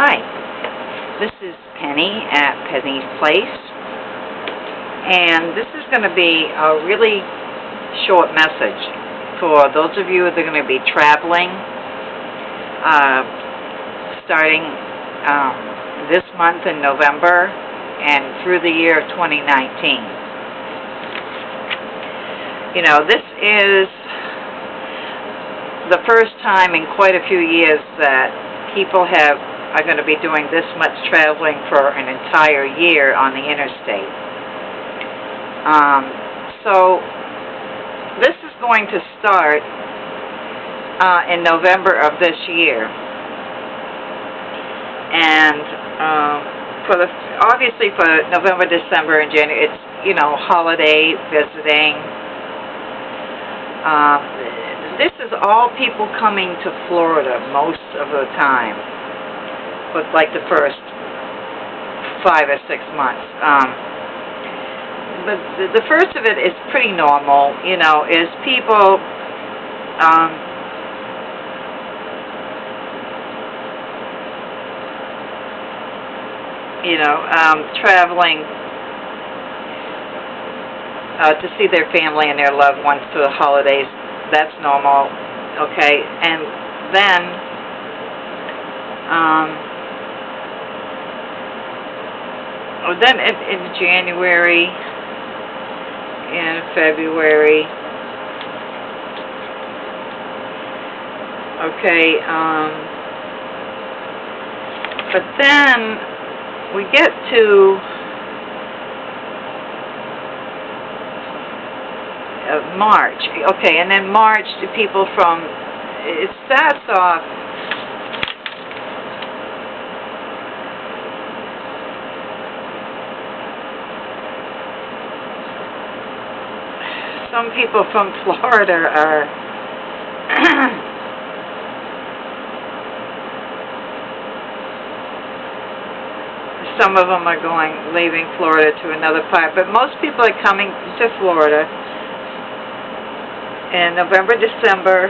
Hi, this is Penny at Penny's Place, and this is going to be a really short message for those of you that are going to be traveling starting this month in November and through the year of 2019. You know, this is the first time in quite a few years that people are going to be doing this much traveling for an entire year on the interstate. So this is going to start in November of this year, and obviously for November, December, and January, it's, you know, holiday visiting. This is all people coming to Florida most of the time, but like the first 5 or 6 months. But the first of it is pretty normal, you know, is people traveling to see their family and their loved ones for the holidays. That's normal, okay? And then in January and February, okay, but then we get to March, okay, and then March to people from, it starts off some people from Florida are some of them are leaving Florida to another part, but most people are coming to Florida in November, December,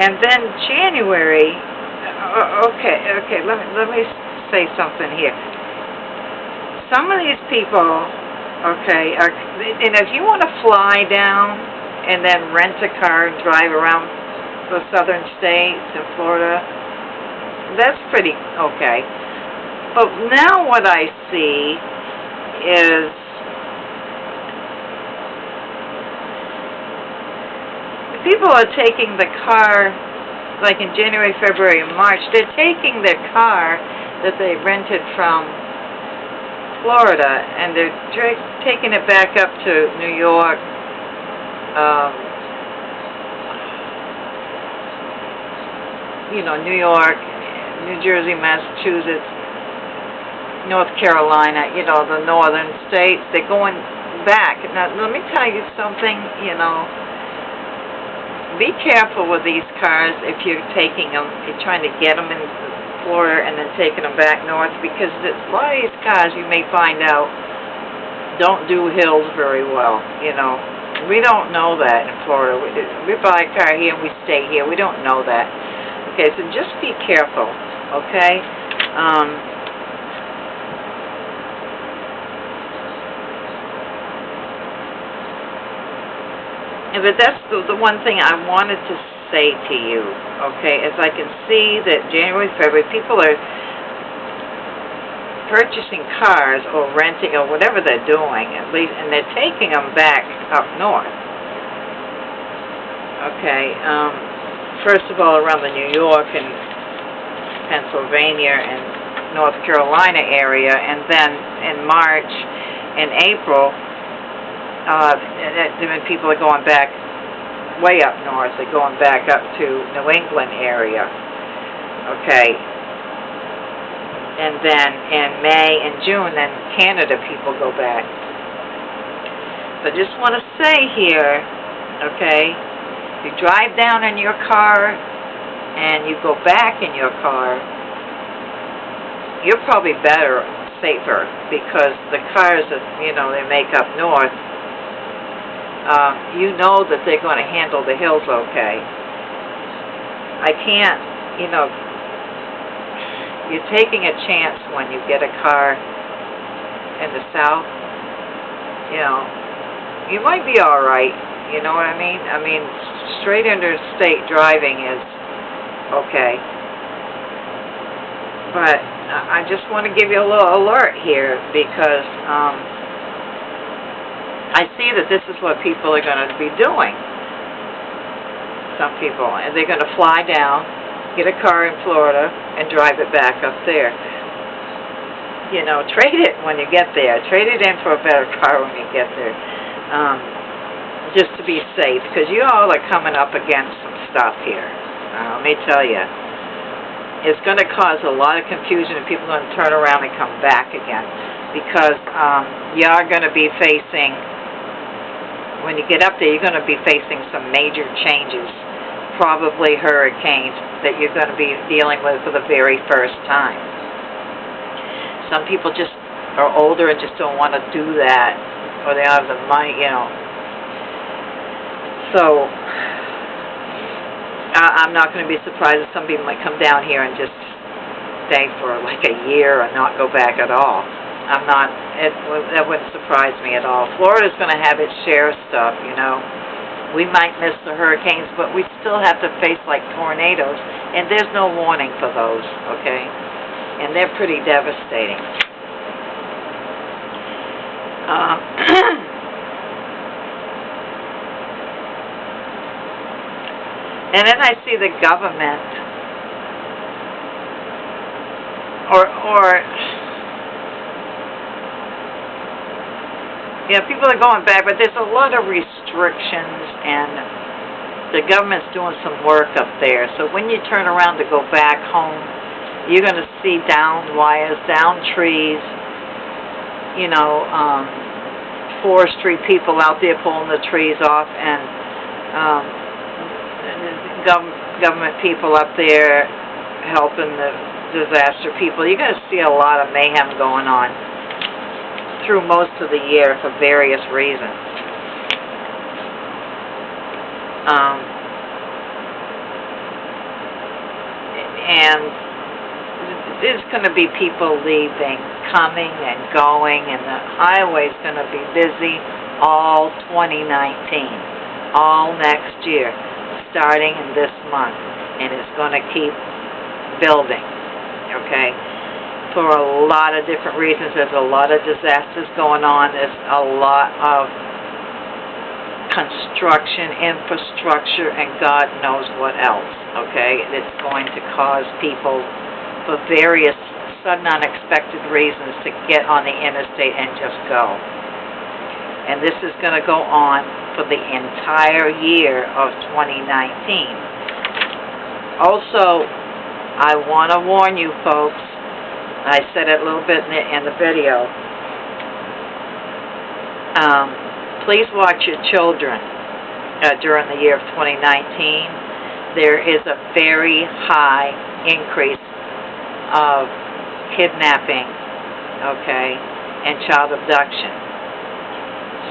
and then January. Okay, let me say something here. Some of these people, okay, and if you want to fly down and then rent a car and drive around the southern states in Florida, that's pretty okay. But now what I see is people are taking the car, like in January, February, and March, they're taking their car that they rented from Florida, and they're taking it back up to New York, New York, New Jersey, Massachusetts, North Carolina, the northern states. They're going back. Now, let me tell you something, be careful with these cars if you're taking them, you're trying to get them in Florida and then taking them back north, because a lot of these cars, you may find out, don't do hills very well, We don't know that in Florida. We buy a car here and we stay here. We don't know that. Okay, so just be careful, okay? But that's the one thing I wanted to say to you, okay? As I can see that January, February, people are purchasing cars or renting or whatever they're doing, at least, and they're taking them back up north. Okay, first of all, around the New York and Pennsylvania and North Carolina area, and then in March and April, when people are going back way up north, they're going back up to New England area, okay, and then in May and June, then Canada people go back. So I just want to say here, okay, you drive down in your car and you go back in your car, you're probably better, safer, because the cars that, they make up north, you know that they're going to handle the hills okay. I can't, you know, you're taking a chance when you get a car in the South. You know, you might be all right. You know what I mean? I mean, straight interstate driving is okay. But I just want to give you a little alert here because I see that this is what people are going to be doing. Some people, and they're going to fly down, get a car in Florida, and drive it back up there. You know, trade it when you get there. Trade it in for a better car when you get there. Just to be safe, because you all are coming up against some stuff here. Let me tell you. It's going to cause a lot of confusion, and people are going to turn around and come back again. Because you are going to be facing, when you get up there, you're going to be facing some major changes. Probably hurricanes that you're going to be dealing with for the very first time. Some people just are older and just don't want to do that, or they don't have the money, you know. So, I'm not going to be surprised if some people might come down here and just stay for like a year and not go back at all. That wouldn't surprise me at all. Florida's going to have its share of stuff, you know. We might miss the hurricanes, but we still have to face like tornadoes, and there's no warning for those, okay? And they're pretty devastating. And then I see the government, yeah, people are going back, but there's a lot of restrictions, and the government's doing some work up there. So when you turn around to go back home, you're going to see down wires, down trees, you know, forestry people out there pulling the trees off, and government people up there helping the disaster people. You're going to see a lot of mayhem going on through most of the year for various reasons. And there's going to be people leaving, coming and going, and the highway's going to be busy all 2019, all next year, starting in this month, and it's going to keep building, okay? For a lot of different reasons. There's a lot of disasters going on. There's a lot of construction, infrastructure, and God knows what else, okay? It's going to cause people, for various sudden unexpected reasons, to get on the interstate and just go. And this is going to go on for the entire year of 2019. Also, I want to warn you folks, I said it a little bit in the video, please watch your children during the year of 2019. There is a very high increase of kidnapping, okay, and child abduction.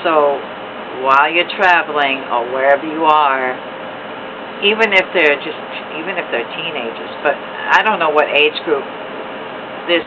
So, while you're traveling or wherever you are, even if they're teenagers, but I don't know what age group this